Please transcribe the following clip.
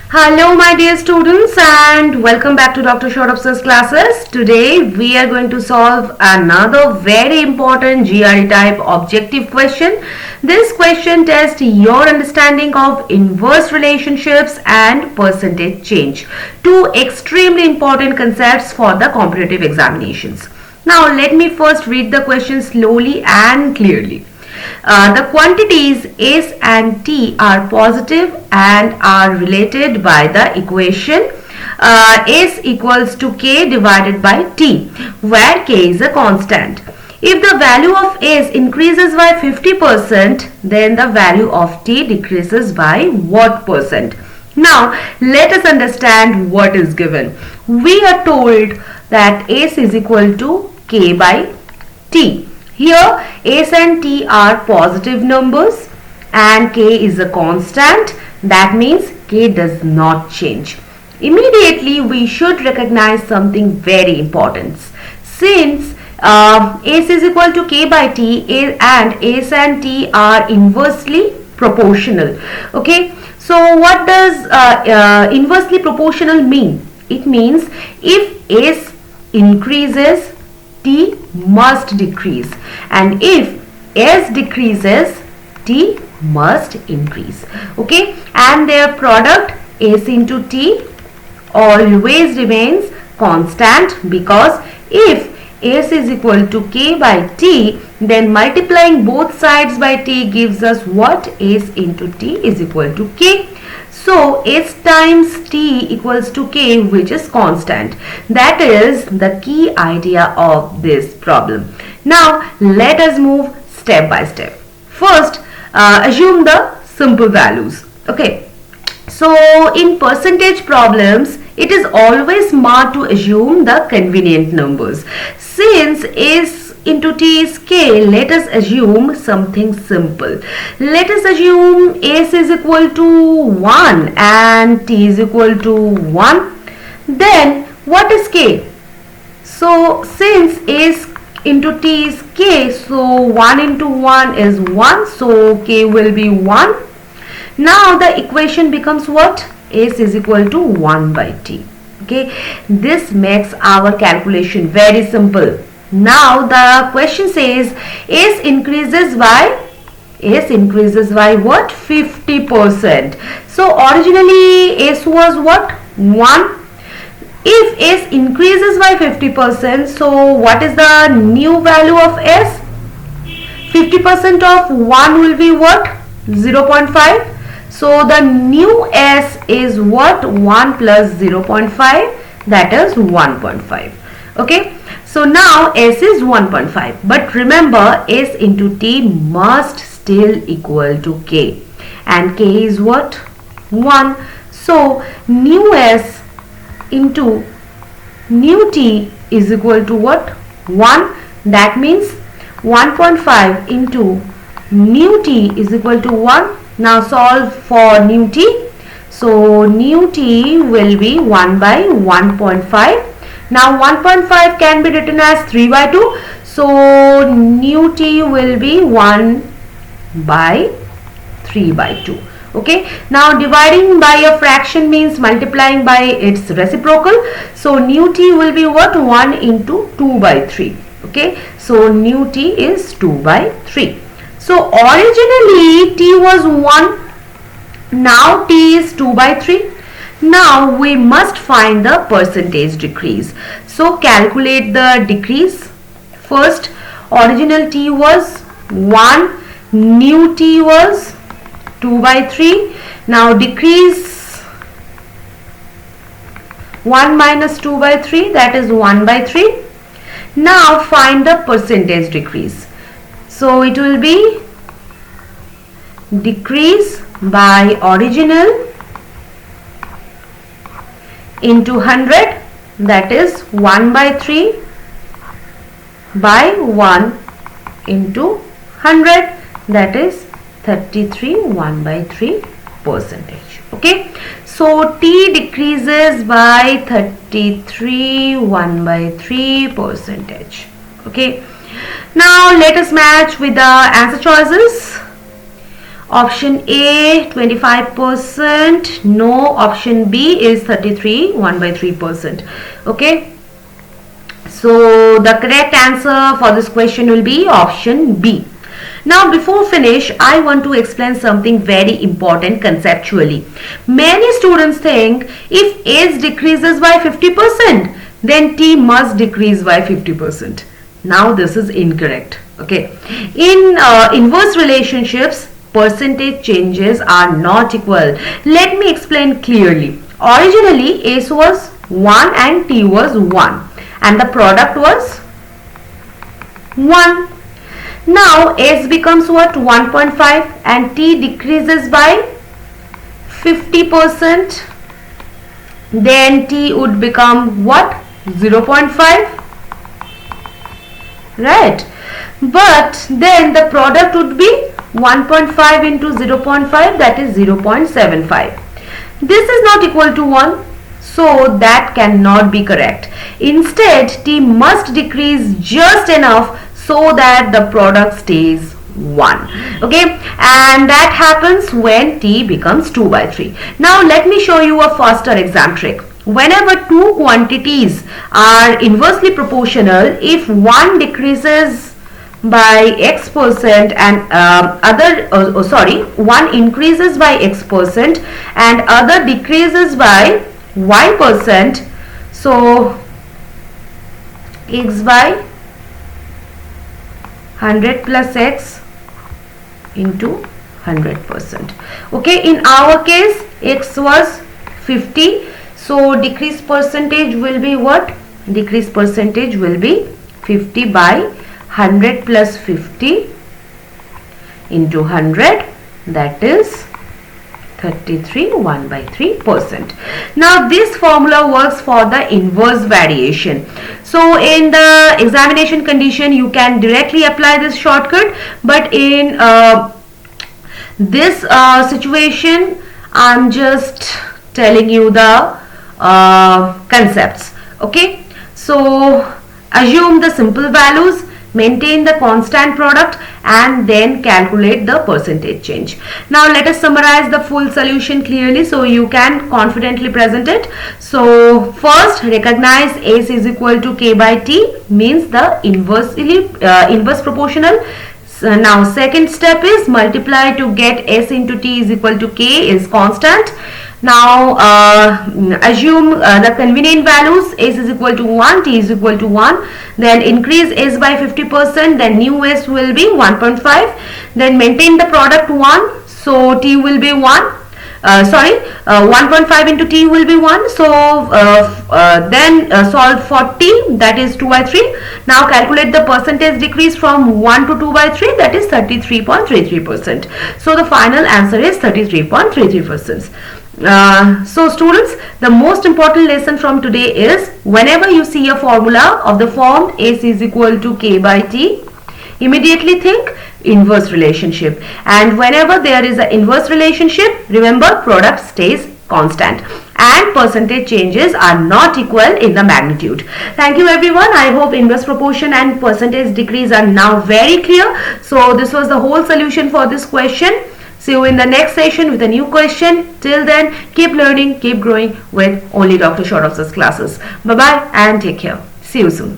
Hello my dear students and welcome back to Dr. Shorop's classes. Today we are going to solve another very important GRE type objective question. This question tests your understanding of inverse relationships and percentage change. Two extremely important concepts for the competitive examinations. Now let me first read the question slowly and clearly. The quantities S and T are positive and are related by the equation S equals to K divided by T, where K is a constant. If the value of S increases by 50%, then the value of T decreases by what percent? Now, let us understand what is given. We are told that S is equal to K by T. Here S and T are positive numbers and K is a constant. That means K does not change. Immediately we should recognize something very important. Since S is equal to K by T and S and T are inversely proportional. Okay. So what does inversely proportional mean? It means if S increases, T must decrease, and if S decreases, T must increase. Okay, and their product S into T always remains constant, because if S is equal to K by T, then multiplying both sides by T gives us what? S into T is equal to K. So S times T equals to K, which is constant. That is the key idea of this problem. Now let us move step by step. First, assume the simple values. Okay. So in percentage problems, it is always smart to assume the convenient numbers. Since S into T is K, let us assume something simple. Let us assume S is equal to 1 and T is equal to 1. Then what is K? So since S into T is K, so 1 into 1 is 1, so K will be 1. Now the equation becomes what? S is equal to 1 by T. Okay, this makes our calculation very simple. Now the question says S increases by what? 50%. So originally S was what? 1. If S increases by 50%, so what is the new value of S? 50% of 1 will be what? 0.5. So the new S is what? 1 plus 0.5, that is 1.5. Okay. So now S is 1.5. But remember, S into T must still equal to K. And K is what? 1. So new S into new T is equal to what? 1. That means 1.5 into new T is equal to 1. Now solve for new T. So new T will be 1 by 1.5. Now 1.5 can be written as 3 by 2. So new T will be 1 by 3 by 2. Okay. Now dividing by a fraction means multiplying by its reciprocal. So new T will be what? 1 into 2 by 3. Okay. So new T is 2 by 3. So originally T was 1. Now T is 2 by 3. Now we must find the percentage decrease. So calculate the decrease. First, original T was 1, new T was 2 by 3. Now decrease 1 minus 2 by 3, that is 1 by 3. Now find the percentage decrease. So it will be decrease by original into 100, that is 1 by 3 by 1 into 100, that is 33 1 by 3 percentage. Okay, so T decreases by 33 1 by 3 percentage. Okay, now let us match with the answer choices. Option A 25%, no. Option B is 33, 1/3%. Okay, so the correct answer for this question will be option B. Now before finish, I want to explain something very important conceptually. Many students think if age decreases by 50%, then T must decrease by 50%. Now this is incorrect. Okay, in inverse relationships, percentage changes are not equal. Let me explain clearly. Originally, S was 1 and T was 1 and the product was 1. Now S becomes what? 1.5 and T decreases by 50%. Then T would become what? 0.5. Right. But then the product would be 1.5 into 0.5, that is 0.75. This is not equal to 1. So that cannot be correct. Instead, T must decrease just enough so that the product stays 1. Okay, and that happens when T becomes 2/3. Now let me show you a faster exam trick. Whenever two quantities are inversely proportional, if one decreases by x% and one increases by x% and other decreases by y%, so x by 100 plus x into 100%. Okay, in our case x was 50, so decrease percentage will be what? Decrease percentage will be 50 by 100 plus 50 into 100, that is 33, 1/3%. Now this formula works for the inverse variation. So in the examination condition you can directly apply this shortcut, but in this situation I'm just telling you the concepts. Okay, so assume the simple values, maintain the constant product, and then calculate the percentage change. Now let us summarize the full solution clearly so you can confidently present it. So first, recognize S is equal to K by T, means the inverse proportional. So now second step is multiply to get S into T is equal to K is constant. Now assume the convenient values, S is equal to 1, T is equal to 1, then increase S by 50%, then new S will be 1.5, then maintain the product 1, so T will be 1.5 into T will be 1, so then solve for T, that is 2/3. Now calculate the percentage decrease from 1 to 2/3, that is 33.33%. So the final answer is 33.33%. So students, the most important lesson from today is whenever you see a formula of the form S is equal to K by T, immediately think inverse relationship, and whenever there is an inverse relationship, remember product stays constant and percentage changes are not equal in the magnitude. Thank you everyone. I hope inverse proportion and percentage decrease are now very clear. So this was the whole solution for this question. See you in the next session with a new question. Till then, keep learning, keep growing with only Dr. Short of Such classes. Bye bye and take care. See you soon.